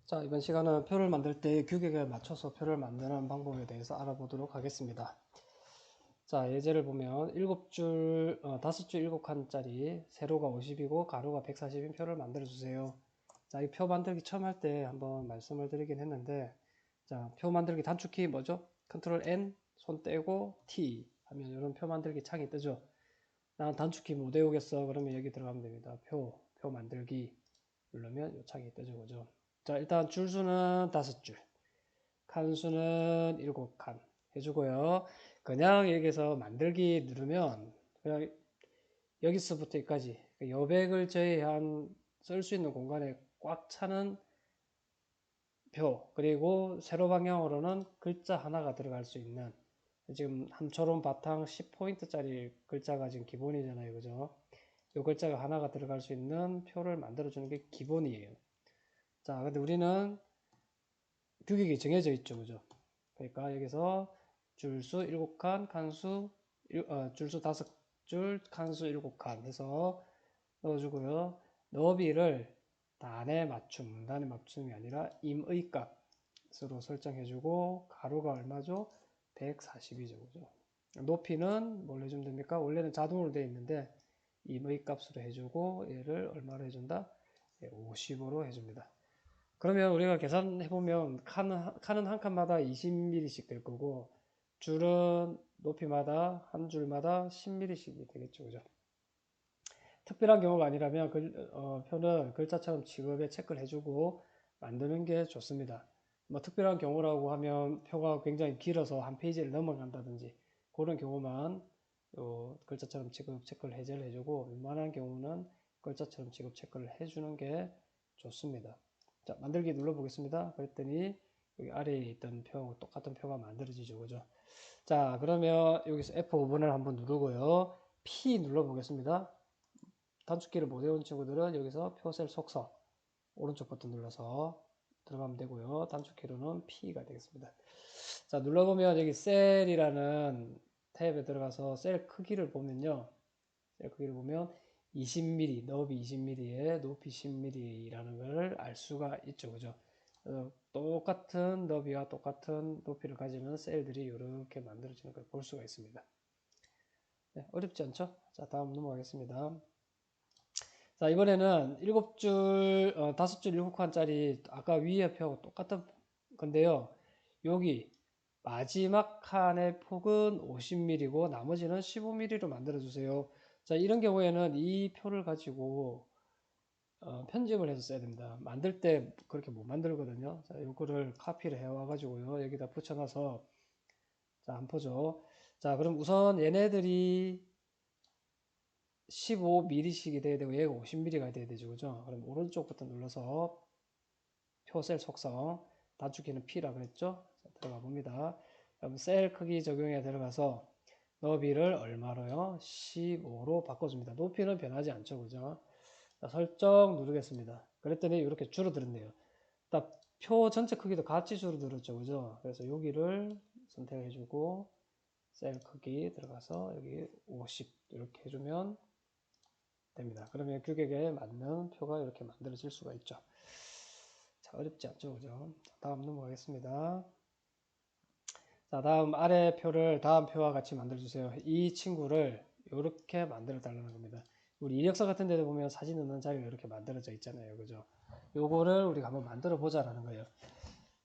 자, 이번 시간은 표를 만들 때 규격에 맞춰서 표를 만드는 방법에 대해서 알아보도록 하겠습니다. 자, 예제를 보면 7줄, 5줄 7칸짜리 세로가 50이고 가로가 140인 표를 만들어 주세요. 자, 이 표 만들기 처음 할 때 한번 말씀을 드리긴 했는데, 자, 표 만들기 단축키 뭐죠? 컨트롤 N, 손 떼고 T 하면 이런 표 만들기 창이 뜨죠. 난 단축키 못 외우겠어. 그러면 여기 들어가면 됩니다. 표 만들기 누르면 이 창이 뜨죠. 그죠? 자, 일단 줄수는 5줄, 칸수는 7칸 해주고요. 그냥 여기서 만들기 누르면 그냥 여기서부터 여기까지 여백을 제외한 쓸 수 있는 공간에 꽉 차는 표, 그리고 세로 방향으로는 글자 하나가 들어갈 수 있는, 지금 함초롬 바탕 10포인트짜리 글자가 지금 기본이잖아요. 그죠? 이 글자가 하나가 들어갈 수 있는 표를 만들어 주는 게 기본이에요. 자, 근데 우리는 규격이 정해져 있죠. 그죠? 그러니까 여기서 줄수 7칸, 줄수 5줄, 칸수 7칸 해서 넣어주고요. 너비를 단의 맞춤이 아니라 임의 값으로 설정해주고, 가로가 얼마죠? 140이죠. 그죠? 높이는 뭘 해주면 됩니까? 원래는 자동으로 되어 있는데 임의 값으로 해주고, 얘를 얼마로 해준다? 50으로 해줍니다. 그러면 우리가 계산해보면 칸은 한 칸마다 20mm씩 될 거고, 줄은 높이마다 한 줄마다 10mm씩이 되겠죠. 그죠? 특별한 경우가 아니라면 표는 글자처럼 직업에 체크를 해주고 만드는 게 좋습니다. 뭐 특별한 경우라고 하면 표가 굉장히 길어서 한 페이지를 넘어간다든지 그런 경우만 글자처럼 직업 체크를 해제를 해주고, 웬만한 경우는 글자처럼 직업 체크를 해주는 게 좋습니다. 자, 만들기 눌러보겠습니다. 그랬더니 여기 아래에 있던 표, 똑같은 표가 만들어지죠. 그죠? 자, 그러면 여기서 F5번을 한번 누르고요. P 눌러보겠습니다. 단축키를 못 외운 친구들은 여기서 표셀 속성 오른쪽 버튼 눌러서 들어가면 되고요. 단축키로는 P가 되겠습니다. 자, 눌러보면 여기 셀이라는 탭에 들어가서 셀 크기를 보면요. 셀 크기를 보면 20mm, 너비 20mm에 높이 10mm라는 걸 알 수가 있죠. 그죠? 똑같은 너비와 똑같은 높이를 가지는 셀들이 이렇게 만들어지는 걸 볼 수가 있습니다. 네, 어렵지 않죠? 자, 다음 넘어가겠습니다. 자, 이번에는 7줄, 5줄 7칸짜리 아까 위에 표하고 똑같은 건데요. 여기 마지막 칸의 폭은 50mm고 나머지는 15mm로 만들어 주세요. 자, 이런 경우에는 이 표를 가지고 편집을 해서 써야 됩니다. 만들 때 그렇게 못 만들거든요. 자, 요거를 카피를 해와 가지고요. 여기다 붙여놔서, 자, 한번 보죠. 자, 그럼 우선 얘네들이 15mm씩이 돼야 되고 얘가 50mm가 돼야 되죠. 그죠? 그럼 오른쪽부터 눌러서 표셀 속성, 단축키는 P라 그랬죠? 자, 들어가 봅니다. 그럼 셀 크기 적용에 들어가서 너비를 얼마로요? 15로 바꿔줍니다. 높이는 변하지 않죠. 그죠? 자, 설정 누르겠습니다. 그랬더니 이렇게 줄어들었네요. 딱 표 전체 크기도 같이 줄어들었죠. 그죠? 그래서 여기를 선택해주고 셀 크기 들어가서 여기 50 이렇게 해주면 됩니다. 그러면 규격에 맞는 표가 이렇게 만들어질 수가 있죠. 자, 어렵지 않죠, 그죠? 다음 넘어가겠습니다. 자, 다음 아래 표를 다음 표와 같이 만들어주세요. 이 친구를 이렇게 만들어 달라는 겁니다. 우리 이력서 같은 데도 보면 사진 넣는 자리가 이렇게 만들어져 있잖아요, 그죠? 요거를 우리가 한번 만들어 보자라는 거예요.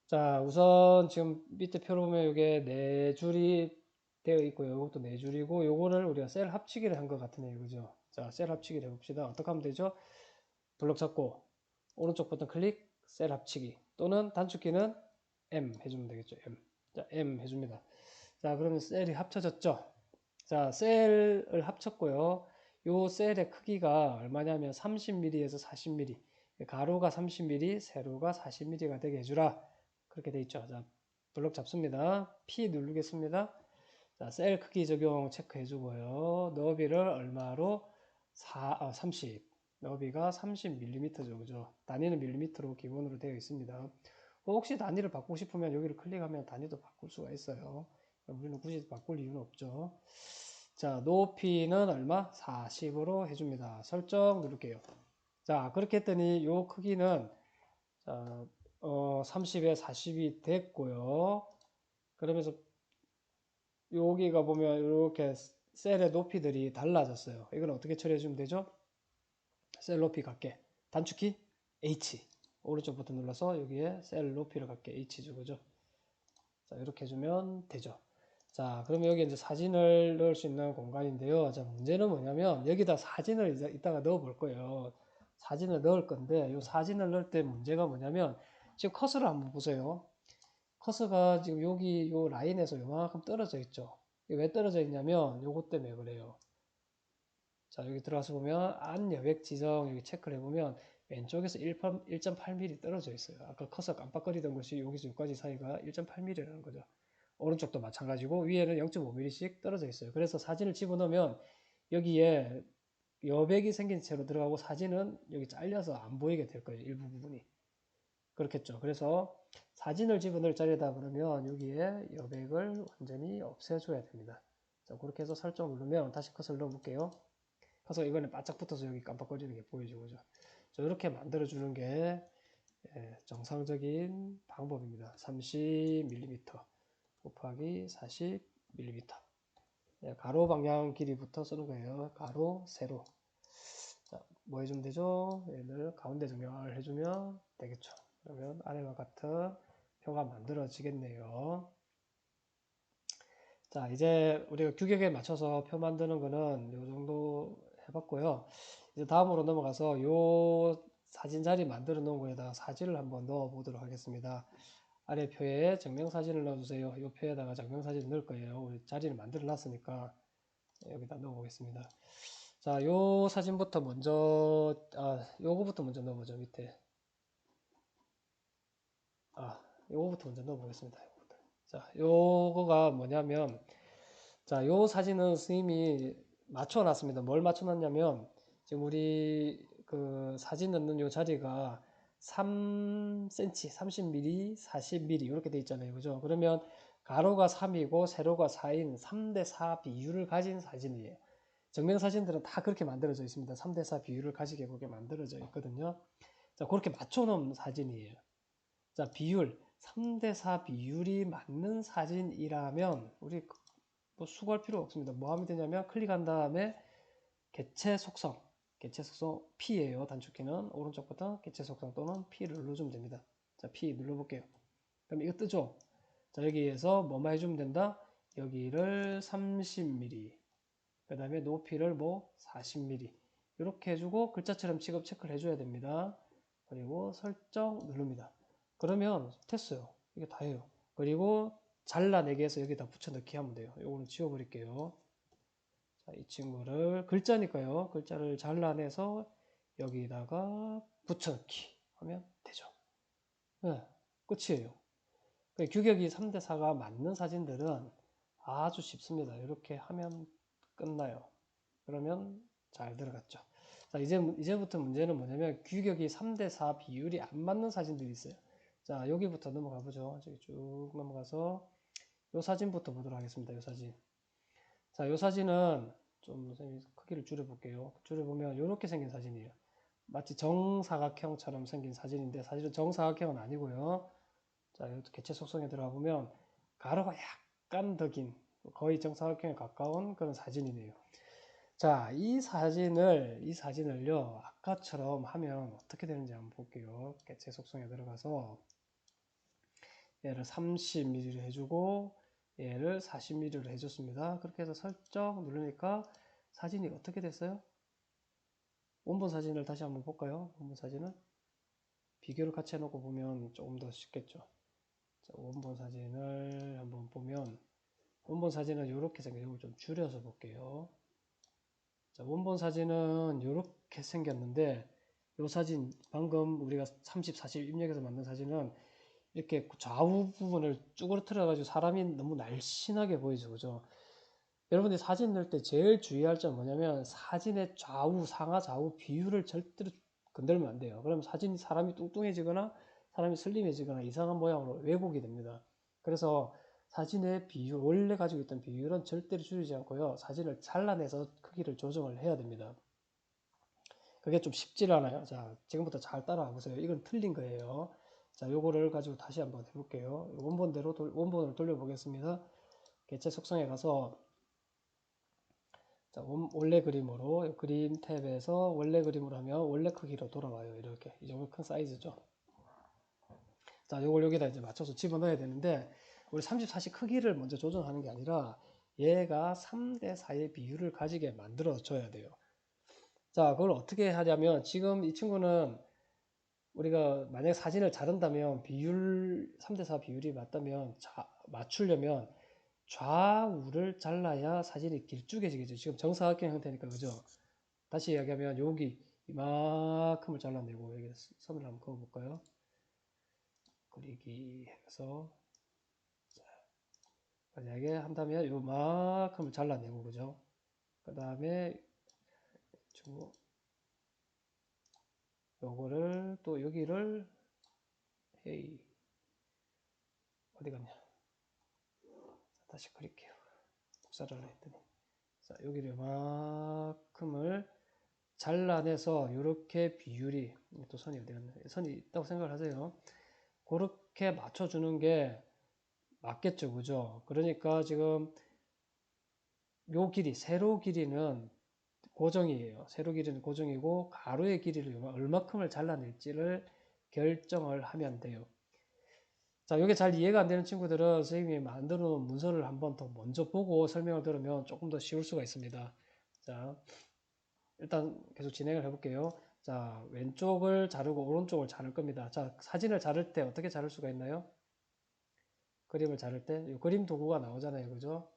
자, 우선 지금 밑에 표로 보면 이게 네 줄이 되어 있고요. 이것도 네 줄이고, 요거를 우리가 셀 합치기를 한 것 같으네요, 그죠? 자, 셀 합치기를 해봅시다. 어떻게 하면 되죠? 블록 잡고 오른쪽 버튼 클릭, 셀 합치기, 또는 단축키는 M 해주면 되겠죠. M. 자, M 해줍니다. 자, 그러면 셀이 합쳐졌죠. 자, 셀을 합쳤고요. 요 셀의 크기가 얼마냐면 30mm에서 40mm. 가로가 30mm, 세로가 40mm가 되게 해주라. 그렇게 돼 있죠. 자, 블록 잡습니다. P 누르겠습니다. 자, 셀 크기 적용 체크해 주고요. 너비를 얼마로? 30. 너비가 30mm죠. 그죠? 단위는 밀리미터로 기본으로 되어 있습니다. 혹시 단위를 바꾸고 싶으면 여기를 클릭하면 단위도 바꿀 수가 있어요. 우리는 굳이 바꿀 이유는 없죠. 자, 높이는 얼마? 40으로 해줍니다. 설정 누를게요. 자, 그렇게 했더니 요 크기는, 자, 30에 40이 됐고요. 그러면서 여기가 보면 이렇게 셀의 높이들이 달라졌어요. 이건 어떻게 처리해 주면 되죠? 셀 높이 갖게 단축키 H 오른쪽 버튼 눌러서 여기에 셀 높이를 갖게 H 주고죠. 자, 이렇게 해주면 되죠. 자, 그러면 여기 이제 사진을 넣을 수 있는 공간인데요. 자, 문제는 뭐냐면 여기다 사진을 이제 이따가 넣어 볼 거예요. 사진을 넣을 건데 이 사진을 넣을 때 문제가 뭐냐면 지금 커서를 한번 보세요. 커서가 지금 여기 요 라인에서 요만큼 떨어져 있죠. 이게 왜 떨어져 있냐면 요것 때문에 그래요. 자, 여기 들어가서 보면 안 여백 지정 여기 체크를 해보면 왼쪽에서 1.8mm 떨어져 있어요. 아까 커서 깜빡거리던 것이 여기서 여기까지 사이가 1.8mm라는 거죠. 오른쪽도 마찬가지고 위에는 0.5mm씩 떨어져 있어요. 그래서 사진을 집어넣으면 여기에 여백이 생긴 채로 들어가고 사진은 여기 잘려서 안 보이게 될 거예요. 일부 부분이. 그렇겠죠. 그래서 사진을 집어넣을 자리에다 그러면 여기에 여백을 완전히 없애줘야 됩니다. 자, 그렇게 해서 설정 누르면 다시 컷을 넣어볼게요. 커서 이번에 바짝 붙어서 여기 깜빡거리는 게 보이죠. 그죠? 자, 이렇게 만들어주는 게 정상적인 방법입니다. 30mm 곱하기 40mm. 가로 방향 길이부터 쓰는 거예요. 가로, 세로. 자, 뭐 해주면 되죠? 얘를 가운데 정렬을 해주면 되겠죠. 그러면 아래와 같은 표가 만들어지겠네요. 자, 이제 우리가 규격에 맞춰서 표 만드는 거는 요 정도 해봤고요. 이제 다음으로 넘어가서 요 사진 자리 만들어 놓은 거에다가 사진을 한번 넣어 보도록 하겠습니다. 아래 표에 증명사진을 넣어주세요. 이 표에다가 증명사진을 넣을 거예요. 우리 자리를 만들어 놨으니까 여기다 넣어 보겠습니다. 자, 요 사진부터 먼저, 요거부터 먼저 넣어보죠. 밑에. 요거부터 먼저 넣어 보겠습니다. 자, 요거가 뭐냐면, 자, 요 사진은 스님이 맞춰놨습니다. 뭘 맞춰놨냐면, 지금 우리 그 사진 넣는 요 자리가 3cm, 30mm, 40mm 이렇게 돼 있잖아요. 그죠? 그러면 가로가 3이고 세로가 4인 3대4 비율을 가진 사진이에요. 정면 사진들은 다 그렇게 만들어져 있습니다. 3대4 비율을 가지게 그렇게 만들어져 있거든요. 자, 그렇게 맞춰놓은 사진이에요. 자, 비율 3대4 비율이 맞는 사진이라면 우리 뭐 수고할 필요 없습니다. 뭐 하면 되냐면 클릭한 다음에 개체 속성, 개체 속성 P예요. 단축키는 오른쪽 버튼 개체 속성 또는 P를 눌러주면 됩니다. 자, P 눌러볼게요. 그럼 이거 뜨죠? 자, 여기에서 뭐만 해주면 된다? 여기를 30mm, 그 다음에 높이를 뭐 40mm 이렇게 해주고 글자처럼 취급 체크를 해줘야 됩니다. 그리고 설정 누릅니다. 그러면 됐어요. 이게 다예요. 그리고 잘라내기 해서 여기다 붙여넣기 하면 돼요. 이거는 지워버릴게요. 자, 이 친구를 글자니까요. 글자를 잘라내서 여기다가 붙여넣기 하면 되죠. 네, 끝이에요. 규격이 3대4가 맞는 사진들은 아주 쉽습니다. 이렇게 하면 끝나요. 그러면 잘 들어갔죠. 자, 이제부터 문제는 뭐냐면 규격이 3대4 비율이 안 맞는 사진들이 있어요. 자, 여기부터 넘어가 보죠. 저기 쭉 넘어가서 이 사진부터 보도록 하겠습니다. 이 사진. 자, 이 사진은 좀 크기를 줄여볼게요. 줄여보면 이렇게 생긴 사진이에요. 마치 정사각형처럼 생긴 사진인데 사실은 정사각형은 아니고요. 자, 이것도 개체 속성에 들어가 보면 가로가 약간 더 긴 거의 정사각형에 가까운 그런 사진이네요. 자, 이 사진을요, 아까처럼 하면 어떻게 되는지 한번 볼게요. 개체 속성에 들어가서 얘를 30mm로 해주고 얘를 40mm로 해줬습니다. 그렇게 해서 설정 누르니까 사진이 어떻게 됐어요? 원본 사진을 다시 한번 볼까요? 원본 사진은 비교를 같이 해놓고 보면 조금 더 쉽겠죠. 자, 원본 사진을 한번 보면 원본 사진은 이렇게 생겨요. 이걸 좀 줄여서 볼게요. 자, 원본 사진은 이렇게 생겼는데 이 사진 방금 우리가 30, 40 입력해서 만든 사진은 이렇게 좌우 부분을 쭈그러뜨려 가지고 사람이 너무 날씬하게 보이죠. 그죠? 여러분들이 사진 넣을 때 제일 주의할 점 뭐냐면 사진의 좌우 상하 좌우 비율을 절대로 건들면 안 돼요. 그러면 사람이 뚱뚱해지거나 사람이 슬림해지거나 이상한 모양으로 왜곡이 됩니다. 그래서 사진의 비율, 원래 가지고 있던 비율은 절대로 줄이지 않고요. 사진을 잘라내서 크기를 조정을 해야 됩니다. 그게 좀 쉽지 않아요. 자, 지금부터 잘 따라와 보세요. 이건 틀린 거예요. 자, 요거를 가지고 다시 한번 해볼게요. 원본대로 원본을 돌려보겠습니다. 개체 속성에 가서 자, 원래 그림으로 그림 탭에서 원래 그림으로 하면 원래 크기로 돌아와요. 이렇게 이 정도 큰 사이즈죠. 자, 요걸 여기다 이제 맞춰서 집어넣어야 되는데 우리 34시 크기를 먼저 조정하는 게 아니라 얘가 3대 4의 비율을 가지게 만들어 줘야 돼요. 자, 그걸 어떻게 하냐면 지금 이 친구는 우리가 만약에 사진을 자른다면 비율 3대 4 비율이 맞다면 맞추려면 좌우를 잘라야 사진이 길쭉해지겠죠. 지금 정사각형 형태니까 그죠? 다시 이야기하면 여기 이만큼을 잘라내고 여기 선을 한번 그어볼까요? 그리기 해서 만약에 한다면 요만큼을 잘라내고 그죠? 그 다음에 주고 요거를 또 여기를 헤이 어디 갔냐? 다시 그릴게요. 복사를 했더니 자 여기를 요만큼을 잘라내서 이렇게 비율이 또 선이 어디 갔나? 선이 있다고 생각을 하세요. 그렇게 맞춰주는 게 맞겠죠, 그죠? 그러니까 지금 요 길이 세로 길이는 고정이에요. 세로 길이는 고정이고 가로의 길이를 얼마큼을 잘라낼지를 결정을 하면 돼요. 자, 이게 잘 이해가 안 되는 친구들은 선생님이 만들어 놓은 문서를 한번 더 먼저 보고 설명을 들으면 조금 더 쉬울 수가 있습니다. 자, 일단 계속 진행을 해볼게요. 자, 왼쪽을 자르고 오른쪽을 자를 겁니다. 자, 사진을 자를 때 어떻게 자를 수가 있나요? 그림을 자를 때 이 그림 도구가 나오잖아요. 그죠?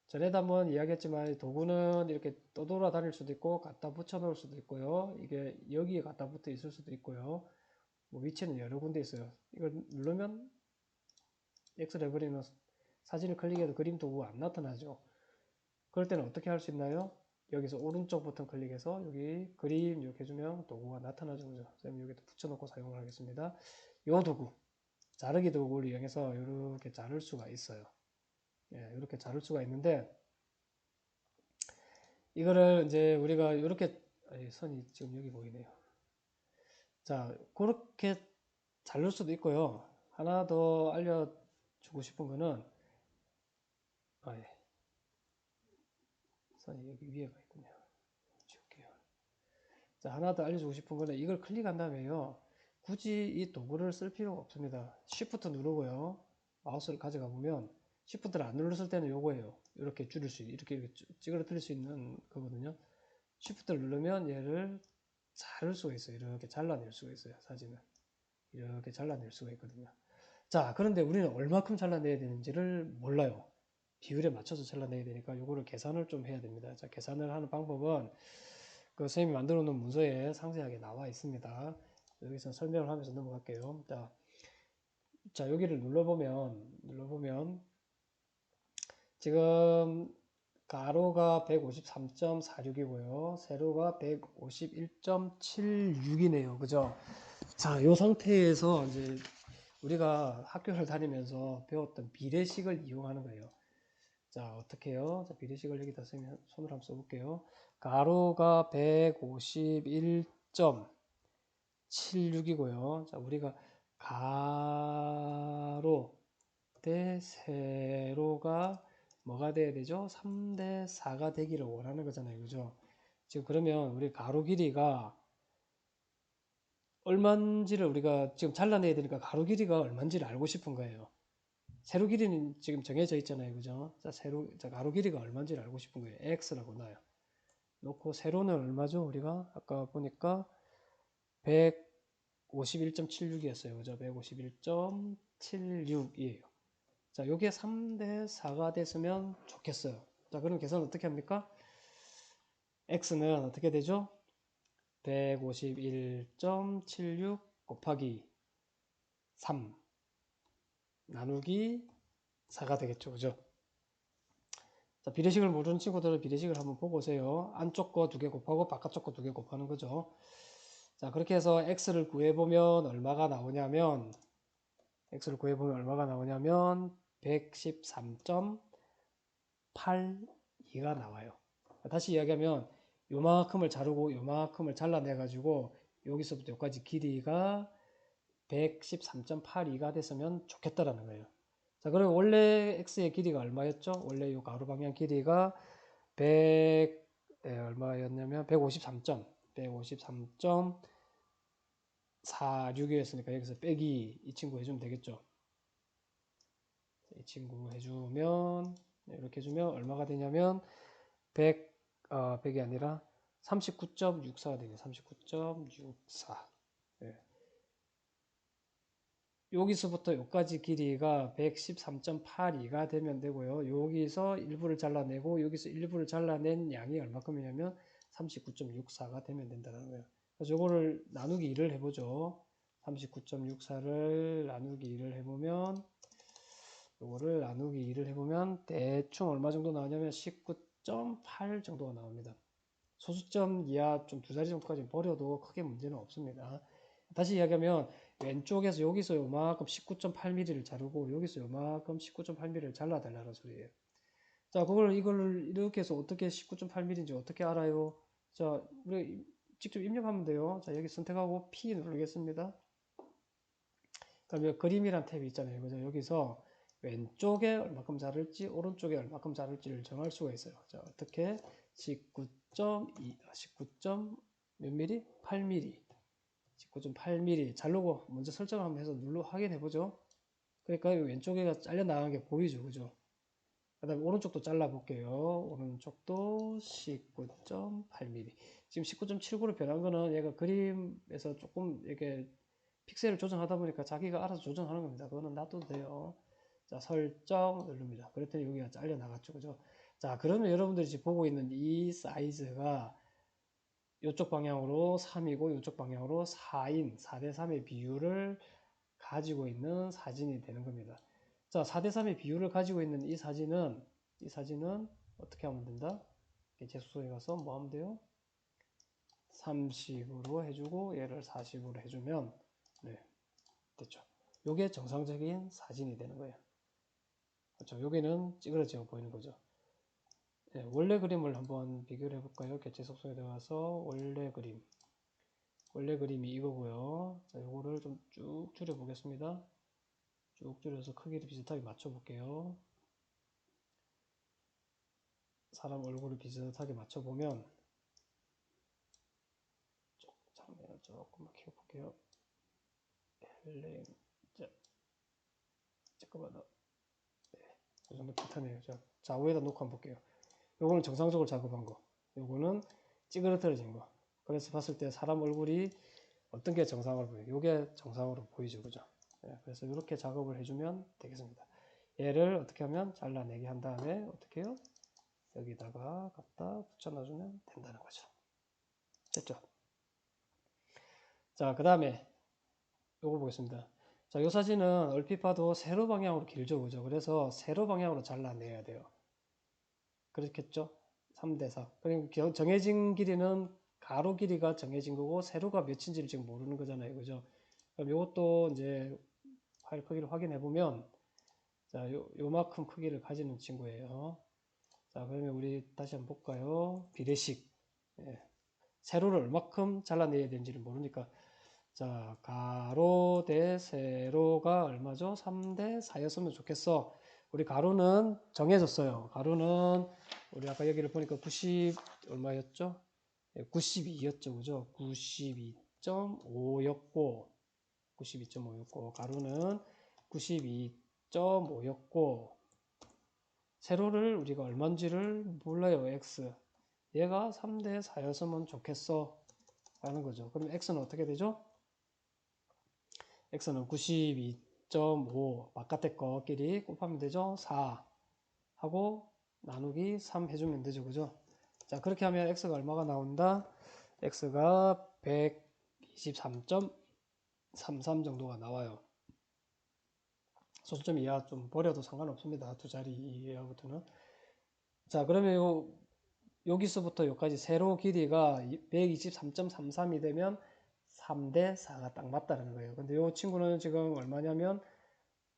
전에도 한번 이야기했지만 도구는 이렇게 떠돌아다닐 수도 있고 갖다 붙여 놓을 수도 있고요. 이게 여기에 갖다 붙어 있을 수도 있고요. 뭐 위치는 여러 군데 있어요. 이걸 누르면 X를 해버리면 사진을 클릭해도 그림 도구가 안 나타나죠. 그럴 때는 어떻게 할 수 있나요? 여기서 오른쪽 버튼 클릭해서 여기 그림 이렇게 해주면 도구가 나타나죠. 그죠? 선생님 여기다 붙여놓고 사용을 하겠습니다. 요 도구, 자르기 도구를 이용해서 이렇게 자를 수가 있어요. 예, 이렇게 자를 수가 있는데 이거를 이제 우리가 이렇게 선이 지금 여기 보이네요. 자, 그렇게 자를 수도 있고요. 하나 더 알려주고 싶은 거는 예. 선이 여기 위에가 있군요. 지울게요. 자, 하나 더 알려주고 싶은 거는 이걸 클릭한 다음에요. 굳이 이 도구를 쓸 필요가 없습니다. Shift 누르고요. 마우스를 가져가 보면 Shift를 안 눌렀을 때는 요거예요. 이렇게 줄일 수, 이렇게 찌그러뜨릴 수 있는 거거든요. Shift를 누르면 얘를 자를 수가 있어요. 이렇게 잘라낼 수가 있어요. 사진을. 이렇게 잘라낼 수가 있거든요. 자, 그런데 우리는 얼마큼 잘라내야 되는지를 몰라요. 비율에 맞춰서 잘라내야 되니까 요거를 계산을 좀 해야 됩니다. 자, 계산을 하는 방법은 그 선생님이 만들어 놓은 문서에 상세하게 나와 있습니다. 여기서 설명을 하면서 넘어갈게요. 자, 여기를 눌러보면 지금 가로가 153.46이고요. 세로가 151.76이네요. 그죠? 자, 이 상태에서 이제 우리가 학교를 다니면서 배웠던 비례식을 이용하는 거예요. 자, 어떻게 해요? 자, 비례식을 여기다 쓰면 손으로 한번 써볼게요. 가로가 151.76이고요. 자, 우리가 가로 대 세로가 뭐가 돼야 되죠? 3대 4가 되기를 원하는 거잖아요. 그죠? 지금 그러면 우리 가로 길이가 얼마인지를 우리가 지금 잘라내야 되니까 가로 길이가 얼마인지를 알고 싶은 거예요. 세로 길이는 지금 정해져 있잖아요. 그죠? 자, 가로 길이가 얼마인지를 알고 싶은 거예요. x라고 놔요. 놓고 세로는 얼마죠? 우리가 아까 보니까 151.76이었어요. 그죠? 151.76이에요. 자, 요게 3대 4가 됐으면 좋겠어요. 자, 그럼 계산 어떻게 합니까? x는 어떻게 되죠? 151.76 곱하기 3 나누기 4가 되겠죠. 그죠? 자, 비례식을 모르는 친구들은 비례식을 한번 보고 오세요. 안쪽 거 2개 곱하고 바깥쪽 거 2개 곱하는 거죠. 자, 그렇게 해서 x를 구해보면 얼마가 나오냐면 113.82가 나와요. 다시 이야기하면 요만큼을 자르고 요만큼을 잘라내 가지고 여기서부터 여기까지 길이가 113.82가 됐으면 좋겠다라는 거예요. 자, 그리고 원래 x의 길이가 얼마였죠? 원래 이 가로 방향 길이가 100 얼마였냐면 153.46이었으니까 여기서 빼기 이 친구 해주면 되겠죠. 이 친구 해주면 이렇게 해주면 얼마가 되냐면 100이 아니라 39.64가 되네요. 39.64. 예. 여기서부터 여기까지 길이가 113.82가 되면 되고요. 여기서 일부를 잘라내고 여기서 일부를 잘라낸 양이 얼마큼이냐면 39.64가 되면 된다는 거예요. 그래서 이거를 나누기 2를 해보죠. 39.64를 나누기 2를 해보면 요거를 나누기 2를 해보면 대충 얼마 정도 나오냐면 19.8 정도가 나옵니다. 소수점 이하 좀 두 자리 정도까지 버려도 크게 문제는 없습니다. 다시 이야기하면 왼쪽에서 여기서 요만큼 19.8mm를 자르고 여기서 요만큼 19.8mm를 잘라달라는 소리예요. 자, 이걸 이렇게 해서 어떻게 19.8mm인지 어떻게 알아요? 자, 우리 직접 입력하면 돼요. 자, 여기 선택하고 P 누르겠습니다. 그러면 그림이란 탭이 있잖아요. 그죠? 여기서 왼쪽에 얼마큼 자를지 오른쪽에 얼마큼 자를지를 정할 수가 있어요. 자, 어떻게 19.2, 19. 몇 mm? 8mm. 19.8mm 자르고 먼저 설정을 한번 해서 확인해 보죠. 그러니까 왼쪽에가 잘려 나간 게 보이죠. 그죠? 그 다음에 오른쪽도 잘라 볼게요. 오른쪽도 19.8mm. 지금 19.79로 변한 거는 얘가 그림에서 조금 이렇게 픽셀을 조정하다 보니까 자기가 알아서 조정하는 겁니다. 그거는 놔둬도 돼요. 자, 설정 누릅니다. 그랬더니 여기가 잘려 나갔죠. 그죠? 자, 그러면 여러분들이 지금 보고 있는 이 사이즈가 이쪽 방향으로 3이고 이쪽 방향으로 4인 4대 3의 비율을 가지고 있는 사진이 되는 겁니다. 자, 4대 3의 비율을 가지고 있는 이 사진은 어떻게 하면 된다? 재수소에 가서 뭐 하면 돼요? 30으로 해주고 얘를 40으로 해주면 네, 됐죠. 요게 정상적인 사진이 되는 거예요. 그렇죠. 여기는 찌그러져 보이는 거죠. 네, 원래 그림을 한번 비교를 해볼까요? 개체 속성에 들어가서 원래 그림. 원래 그림이 이거고요. 자, 요거를 좀 쭉 줄여 보겠습니다. 쭉 줄여서 크기를 비슷하게 맞춰 볼게요. 사람 얼굴을 비슷하게 맞춰 보면 장면을 조금만 키워볼게요. 헬렌, 자, 잠깐만, 네, 이 정도 비슷하네요. 자, 좌우에다 놓고 한번 볼게요. 요거는 정상적으로 작업한 거. 요거는 찌그러뜨려진 거. 그래서 봤을 때 사람 얼굴이 어떤 게 정상으로 보여요? 요게 정상으로 보이죠, 그죠? 네, 그래서 이렇게 작업을 해주면 되겠습니다. 얘를 어떻게 하면 잘라내게 한 다음에 어떻게 해요? 여기다가 갖다 붙여놔주면 된다는 거죠. 됐죠? 자, 그 다음에 요거 보겠습니다. 자, 요 사진은 얼핏 봐도 세로 방향으로 길죠, 그죠? 그래서 세로 방향으로 잘라내야 돼요. 그렇겠죠? 3대 4. 그리고 정해진 길이는 가로 길이가 정해진 거고 세로가 몇인지를 지금 모르는 거잖아요, 그죠? 그럼 요것도 이제 파일 크기를 확인해 보면 자, 요만큼 크기를 가지는 친구예요. 자, 그러면 우리 다시 한번 볼까요? 비례식. 예. 세로를 얼마큼 잘라내야 되는지를 모르니까 자, 가로 대 세로가 얼마죠? 3대 4였으면 좋겠어. 우리 가로는 정해졌어요. 가로는 우리 아까 여기를 보니까 90 얼마였죠? 92였죠. 그죠? 92.5였고 92.5였고 가로는 92.5였고 세로를 우리가 얼마인지를 몰라요. x. 얘가 3대 4였으면 좋겠어. 라는 거죠. 그럼 x는 어떻게 되죠? x는 92.5 바깥에 거끼리 곱하면 되죠. 4 하고 나누기 3 해주면 되죠. 그죠? 자, 그렇게 하면 x가 얼마가 나온다? x가 123.33 정도가 나와요. 소수점 이하 좀 버려도 상관없습니다. 두 자리 이하부터는. 자, 그러면 여기서부터 여기까지 세로 길이가 123.33이 되면 3대 4가 딱 맞다는 거예요. 근데 이 친구는 지금 얼마냐면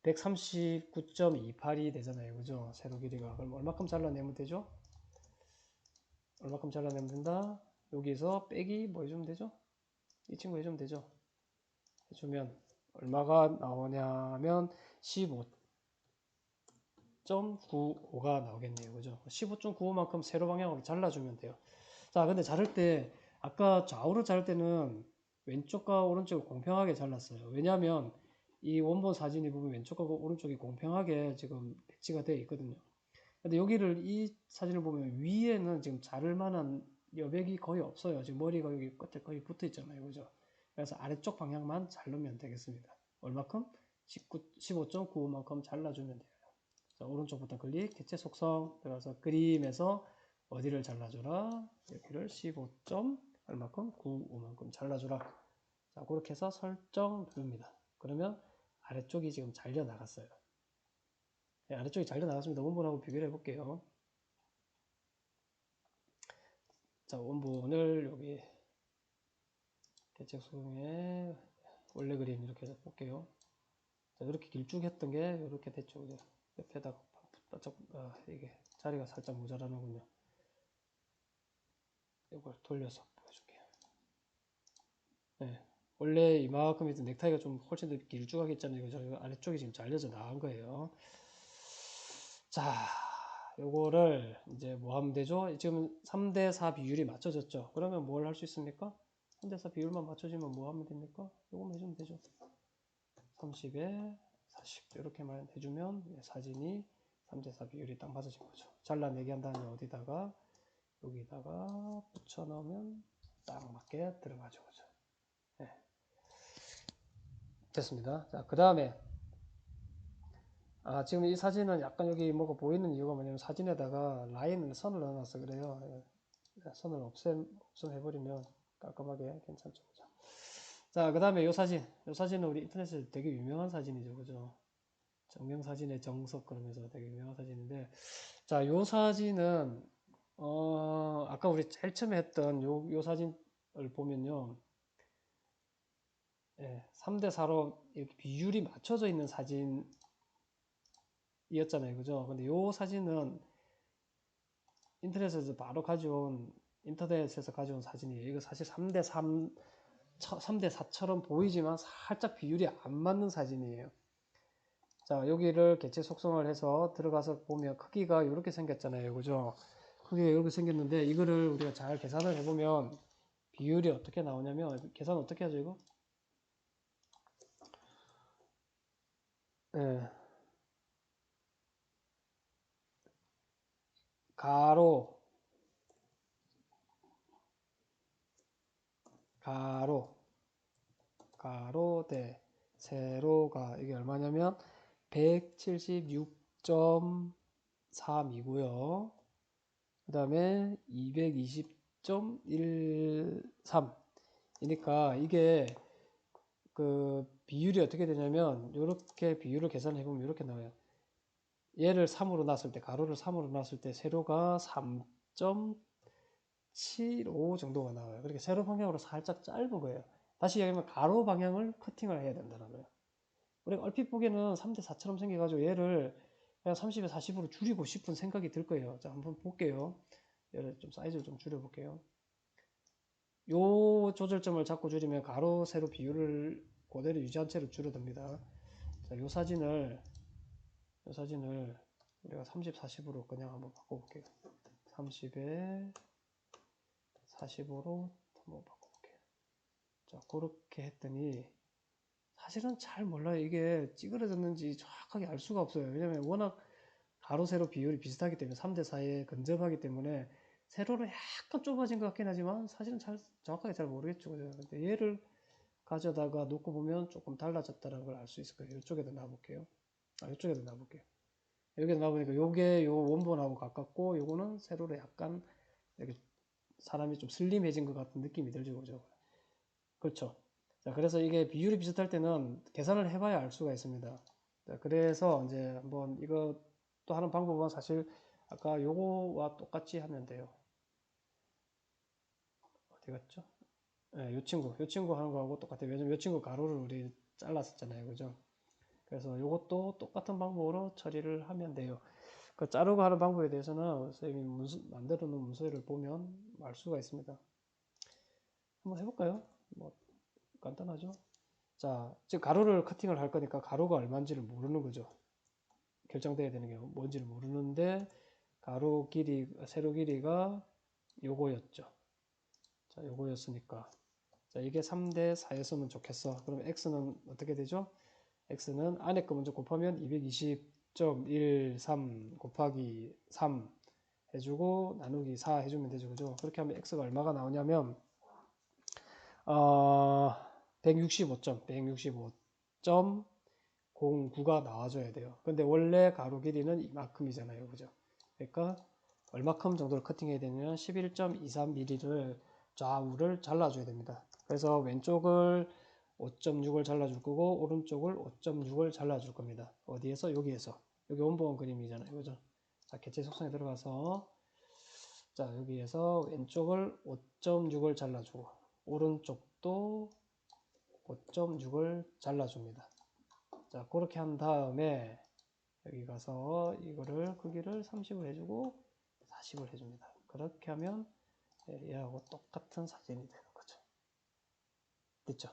139.28이 되잖아요. 그죠? 세로 길이가. 그럼 얼마큼 잘라내면 되죠? 얼마큼 잘라내면 된다? 여기서 빼기 뭐 해주면 되죠? 이 친구 해주면 되죠? 해주면 얼마가 나오냐면 15.95가 나오겠네요. 그죠? 15.95만큼 세로 방향으로 잘라주면 돼요. 자, 근데 자를 때 아까 좌우로 자를 때는 왼쪽과 오른쪽을 공평하게 잘랐어요. 왜냐하면 이 원본 사진이 보면 왼쪽과 오른쪽이 공평하게 지금 배치가 되어 있거든요. 근데 여기를 이 사진을 보면 위에는 지금 자를 만한 여백이 거의 없어요. 지금 머리가 여기 끝에 거의 붙어 있잖아요. 그죠? 그래서 아래쪽 방향만 자르면 되겠습니다. 얼마큼? 15.95만큼 잘라주면 돼요. 자, 오른쪽부터 클릭, 개체 속성 들어가서 그림에서 어디를 잘라줘라? 여기를 15. 얼마큼? 95만큼 잘라줘라. 자, 그렇게 해서 설정 누릅니다. 그러면 아래쪽이 지금 잘려 나갔어요. 네, 아래쪽이 잘려 나갔습니다. 원본하고 비교를 해볼게요. 자, 원본을 여기 개체 속성에 원래 그림 이렇게 해서 볼게요. 자, 이렇게 길쭉했던 게 이렇게 됐죠. 그죠? 옆에다가 이게 자리가 살짝 모자라는군요. 이걸 돌려서 보여줄게요. 네. 원래 이만큼 있던 넥타이가 좀 훨씬 더 길쭉하게 있잖아요. 그죠? 아래쪽이 지금 잘려져 나간 거예요. 자, 요거를 이제 뭐 하면 되죠? 지금 3대4 비율이 맞춰졌죠? 그러면 뭘 할 수 있습니까? 3대4 비율만 맞춰지면 뭐 하면 됩니까? 요거만 해주면 되죠. 30에 40 이렇게만 해주면 사진이 3대4 비율이 딱 맞아진 거죠. 잘라내기 한 다음에 어디다가 여기다가 붙여 넣으면 딱 맞게 들어가죠. 그죠? 네, 됐습니다. 자, 그 다음에 지금 이 사진은 약간 여기 뭐가 보이는 이유가 뭐냐면 사진에다가 라인을 선을 넣어놔서 그래요. 예, 선을 없애버리면 깔끔하게 괜찮죠. 그죠? 자, 그 다음에 이 사진은 우리 인터넷에서 되게 유명한 사진이죠. 그죠? 정명사진의 정석 그러면서 되게 유명한 사진인데, 자, 요 사진은, 아까 우리 제일 처음에 했던 요 사진을 보면요. 예, 3대4로 이렇게 비율이 맞춰져 있는 사진이었잖아요. 그죠? 근데 요 사진은 인터넷에서 가져온 사진이에요. 이거 사실 3대4처럼 보이지만 살짝 비율이 안 맞는 사진이에요. 자, 여기를 개체 속성을 해서 들어가서 보면 크기가 이렇게 생겼잖아요. 그죠? 크기가 이렇게 생겼는데 이거를 우리가 잘 계산을 해보면 비율이 어떻게 나오냐면 계산 어떻게 하죠, 이거? 예, 가로, 가로, 가로 대 세로가 이게 얼마냐면 176.3이고요. 그 다음에 220.13 이니까 이게 그 비율이 어떻게 되냐면 이렇게 비율을 계산해 보면 이렇게 나와요. 얘를 3으로 놨을 때 가로를 3으로 놨을 때 세로가 3.75 정도가 나와요. 그렇게 세로 방향으로 살짝 짧은 거예요. 다시 얘기하면 가로 방향을 커팅을 해야 된다는 거예요. 우리가 얼핏 보기에는 3대4처럼 생겨가지고 얘를 그냥 30에 40으로 줄이고 싶은 생각이 들 거예요. 자, 한번 볼게요. 얘를 좀 사이즈를 좀 줄여볼게요. 요 조절점을 잡고 줄이면 가로, 세로 비율을 그대로 유지한 채로 줄어듭니다. 자, 요 사진을 우리가 30, 40으로 그냥 한번 바꿔볼게요. 30에 40으로 한번 바꿔볼게요. 자, 그렇게 했더니 사실은 잘 몰라요. 이게 찌그러졌는지 정확하게 알 수가 없어요. 왜냐면 워낙 가로, 세로 비율이 비슷하기 때문에 3대 4에 근접하기 때문에 세로로 약간 좁아진 것 같긴 하지만 사실은 정확하게 잘 모르겠죠. 근데 얘를 가져다가 놓고 보면 조금 달라졌다는 걸 알 수 있을 거예요. 이쪽에다 놔볼게요. 이쪽에다 놔볼게요. 여기다 놔보니까 요게 요 원본하고 가깝고 요거는 세로로 약간 이렇게 사람이 좀 슬림해진 것 같은 느낌이 들죠. 그죠? 그렇죠. 자, 그래서 이게 비율이 비슷할 때는 계산을 해봐야 알 수가 있습니다. 자, 그래서 이제 한번 이거 또 하는 방법은 사실 아까 요거와 똑같이 하면 돼요. 어디 갔죠? 네, 요 친구 하는 거하고 똑같아요. 왜냐면 요 친구 가로를 우리 잘랐었잖아요. 그죠? 그래서 요것도 똑같은 방법으로 처리를 하면 돼요. 그 자르고 하는 방법에 대해서는 선생님이 만들어 놓은 문서를 보면 알 수가 있습니다. 한번 해볼까요? 뭐 간단하죠? 자, 즉 가로를 커팅을 할 거니까 가로가 얼마인지를 모르는 거죠. 결정돼야 되는 게 뭔지를 모르는데 가로 길이, 세로 길이가 요거였죠. 자, 요거였으니까. 자, 이게 3대 4였으면 좋겠어. 그럼 x는 어떻게 되죠? x는 안에 거 먼저 곱하면 220.13 곱하기 3 해주고 나누기 4 해주면 되죠. 그죠? 그렇게 하면 x가 얼마가 나오냐면 165점, 165.09가 나와줘야 돼요. 근데 원래 가로 길이는 이만큼이잖아요. 그죠? 그러니까 얼마큼 정도를 커팅해야 되냐면 11.23mm를 좌우를 잘라줘야 됩니다. 그래서 왼쪽을 5.6을 잘라줄 거고 오른쪽을 5.6을 잘라줄 겁니다. 어디에서? 여기에서. 여기 원본 그림이잖아요. 그죠? 자, 개체 속성에 들어가서 자, 여기에서 왼쪽을 5.6을 잘라주고 오른쪽도 5.6을 잘라줍니다. 자, 그렇게 한 다음에 여기 가서 이거를 크기를 30을 해주고 40을 해줍니다. 그렇게 하면 얘하고 똑같은 사진이 되는 거죠. 됐죠?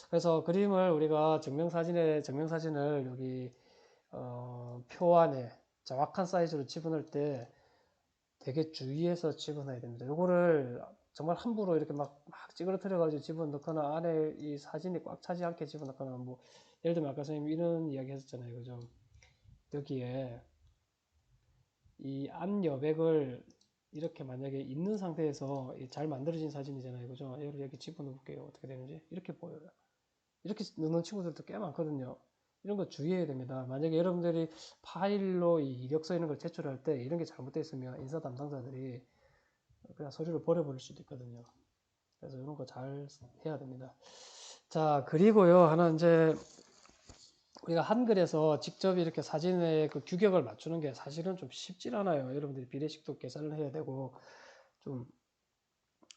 그래서 그림을 우리가 증명사진을 여기 표 안에 정확한 사이즈로 집어넣을 때 되게 주의해서 집어넣어야 됩니다. 요거를 정말 함부로 이렇게 막 찌그러뜨려 가지고 집어넣거나 안에 이 사진이 꽉 차지 않게 집어넣거나 뭐 예를 들면 아까 선생님 이런 이야기 했었잖아요. 그죠? 여기에 이 안 여백을 이렇게 만약에 있는 상태에서 잘 만들어진 사진이잖아요. 그죠? 얘를 여기 집어넣어 볼게요. 어떻게 되는지. 이렇게 보여요. 이렇게 넣는 친구들도 꽤 많거든요. 이런 거 주의해야 됩니다. 만약에 여러분들이 파일로 이 이력서 이런 걸 제출할 때 이런 게 잘못되어 있으면 인사 담당자들이 그냥 서류를 버려버릴 수도 있거든요. 그래서 이런 거 잘 해야 됩니다. 자, 그리고요, 하나 이제 우리가 한글에서 직접 이렇게 사진의 그 규격을 맞추는 게 사실은 좀 쉽질 않아요. 여러분들이 비례식도 계산을 해야 되고 좀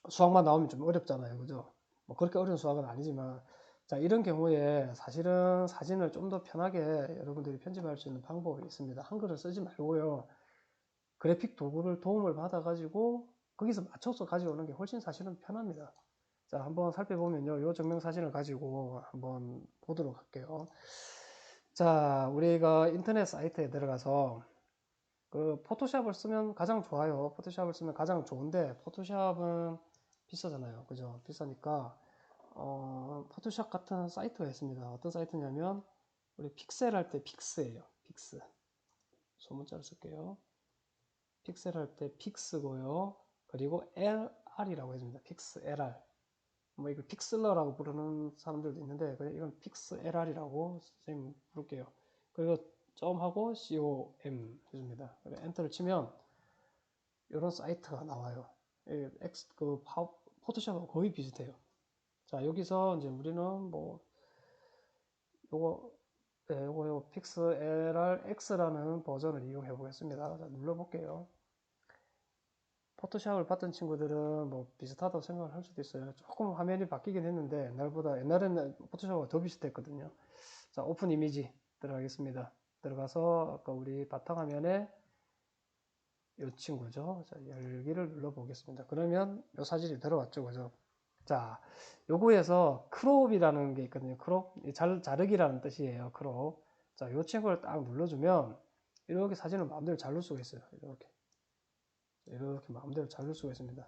수학만 나오면 좀 어렵잖아요. 그죠? 뭐 그렇게 어려운 수학은 아니지만 자, 이런 경우에 사실은 사진을 좀 더 편하게 여러분들이 편집할 수 있는 방법이 있습니다. 한글을 쓰지 말고요. 그래픽 도구를 도움을 받아가지고 거기서 맞춰서 가져오는 게 훨씬 사실은 편합니다. 자, 한번 살펴보면요. 이 증명 사진을 가지고 한번 보도록 할게요. 자, 우리가 인터넷 사이트에 들어가서 그 포토샵을 쓰면 가장 좋아요. 포토샵을 쓰면 가장 좋은데 포토샵은 비싸잖아요. 그죠? 비싸니까 포토샵 같은 사이트가 있습니다. 어떤 사이트냐면 우리 픽셀 할 때 픽스예요. 픽스. 소문자를 쓸게요. 픽셀 할 때 픽스고요. 그리고 LR이라고 해줍니다. 픽스 LR. 뭐 이걸 픽슬러라고 부르는 사람들도 있는데 이건 픽스 LR이라고 선생님 부를게요. 그리고 점하고 COM 해줍니다. 엔터를 치면 이런 사이트가 나와요. 포토샵하고 거의 비슷해요. 자, 여기서 이제 우리는 뭐 요거 요거 픽스 LR X라는 버전을 이용해 보겠습니다. 자, 눌러볼게요. 포토샵을 봤던 친구들은 뭐 비슷하다고 생각을 할 수도 있어요. 조금 화면이 바뀌긴 했는데 옛날에는 포토샵과 더 비슷했거든요. 자, 오픈 이미지 들어가겠습니다. 들어가서 아까 우리 바탕화면에 이 친구죠. 자, 열기를 눌러 보겠습니다. 그러면 이 사진이 들어왔죠. 그죠? 자, 요거에서 크롭이라는 게 있거든요. 크롭, 자르기라는 뜻이에요. 크롭. 자, 요 친구를 딱 눌러주면 이렇게 사진을 마음대로 잘 넣을 수가 있어요. 이렇게 마음대로 잘 넣을 수가 있습니다.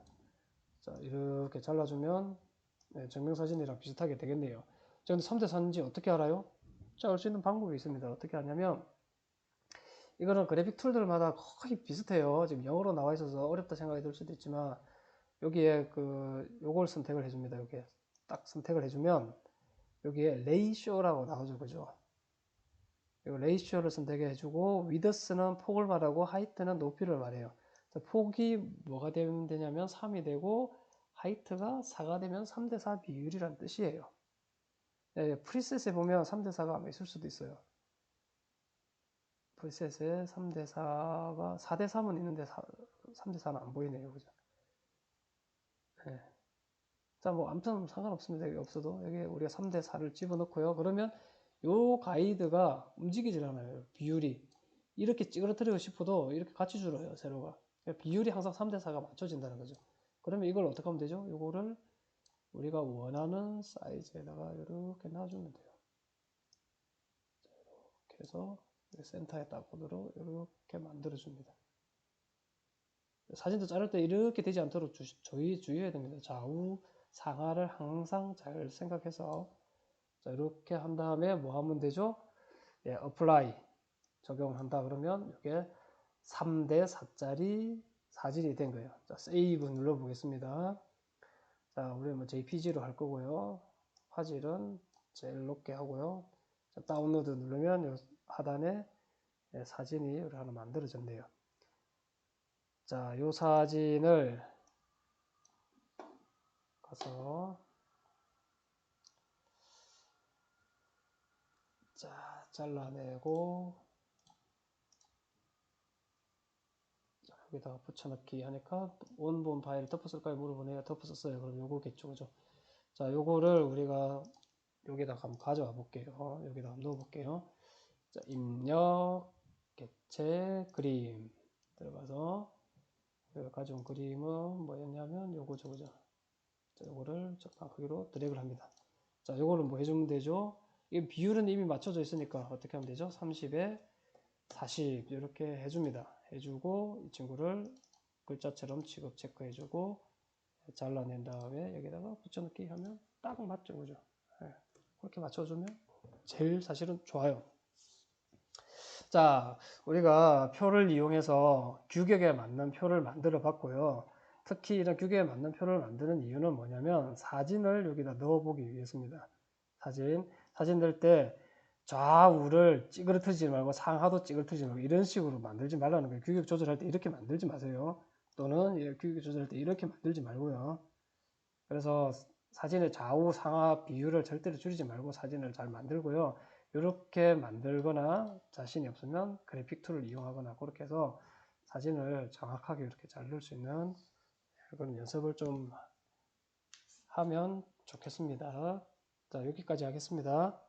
자, 이렇게 잘라주면 증명사진이랑 비슷하게 되겠네요. 자, 근데 3대 4인지 어떻게 알아요? 자, 알 수 있는 방법이 있습니다. 어떻게 하냐면 이거는 그래픽 툴들마다 거의 비슷해요. 지금 영어로 나와 있어서 어렵다 생각이 들 수도 있지만 여기에 요걸 선택을 해줍니다. 여기에 딱 선택을 해주면 여기에 레이쇼라고 나오죠. 그죠? 이거 레이쇼를 선택해 주고 위드스는 폭을 말하고 하이트는 높이를 말해요. 폭이 뭐가 되면 되냐면 3이 되고 하이트가 4가 되면 3대 4 비율이란 뜻이에요. 프리셋에 보면 3대 4가 아마 있을 수도 있어요. 프리셋에 3대 4가 4대 3은 있는데 3대 4는 안 보이네요. 그죠? 네. 자, 뭐 아무튼 상관없습니다. 여기 없어도 여기 우리가 3대 4를 집어넣고요. 그러면 요 가이드가 움직이질 않아요. 비율이 이렇게 찌그러뜨리고 싶어도 이렇게 같이 줄어요. 세로가 비율이 항상 3대 4가 맞춰진다는 거죠. 그러면 이걸 어떻게 하면 되죠? 요거를 우리가 원하는 사이즈에다가 이렇게 놔주면 돼요. 이렇게 해서 센터에 딱 오도록 이렇게 만들어 줍니다. 사진도 자를 때 이렇게 되지 않도록 주의해야 됩니다. 좌우 상하를 항상 잘 생각해서 자, 이렇게 한 다음에 뭐 하면 되죠? 예, apply 적용한다 그러면 이게 3대 4짜리 사진이 된 거예요. 자, save 눌러 보겠습니다. 자, 우리 뭐 JPG로 할 거고요. 화질은 제일 높게 하고요. 자, 다운로드 누르면 요 하단에 예, 사진이 하나 만들어졌네요. 자, 요 사진을 가서 자, 잘라내고 자, 여기다가 붙여넣기 하니까 원본 파일 덮었을까요? 물어보네요. 덮었었어요. 그럼 요거겠죠, 그죠? 자, 요거를 우리가 여기다가 한번 가져와 볼게요. 여기다 한번 넣어 볼게요. 자, 입력, 개체, 그림 들어가서 우리가 가져온 그림은 뭐였냐면 요거죠, 그죠? 자, 요거를 적당 크기로 드래그를 합니다. 자, 요거를 뭐 해주면 되죠? 이 비율은 이미 맞춰져 있으니까 어떻게 하면 되죠? 30에 40 이렇게 해줍니다. 해주고 이 친구를 글자처럼 취급 체크해주고 잘라낸 다음에 여기다가 붙여넣기 하면 딱 맞죠, 그죠? 네. 그렇게 맞춰주면 제일 사실은 좋아요. 자, 우리가 표를 이용해서 규격에 맞는 표를 만들어 봤고요. 특히 이런 규격에 맞는 표를 만드는 이유는 뭐냐면 사진을 여기다 넣어 보기 위해서입니다. 사진 넣을 때 좌우를 찌그러뜨리지 말고 상하도 찌그러뜨리지 말고 이런 식으로 만들지 말라는 거예요. 규격 조절할 때 이렇게 만들지 마세요. 또는 규격 조절할 때 이렇게 만들지 말고요. 그래서 사진의 좌우 상하 비율을 절대로 줄이지 말고 사진을 잘 만들고요. 이렇게 만들거나 자신이 없으면 그래픽 툴을 이용하거나 그렇게 해서 사진을 정확하게 이렇게 잘 넣을 수 있는 그런 연습을 좀 하면 좋겠습니다. 자, 여기까지 하겠습니다.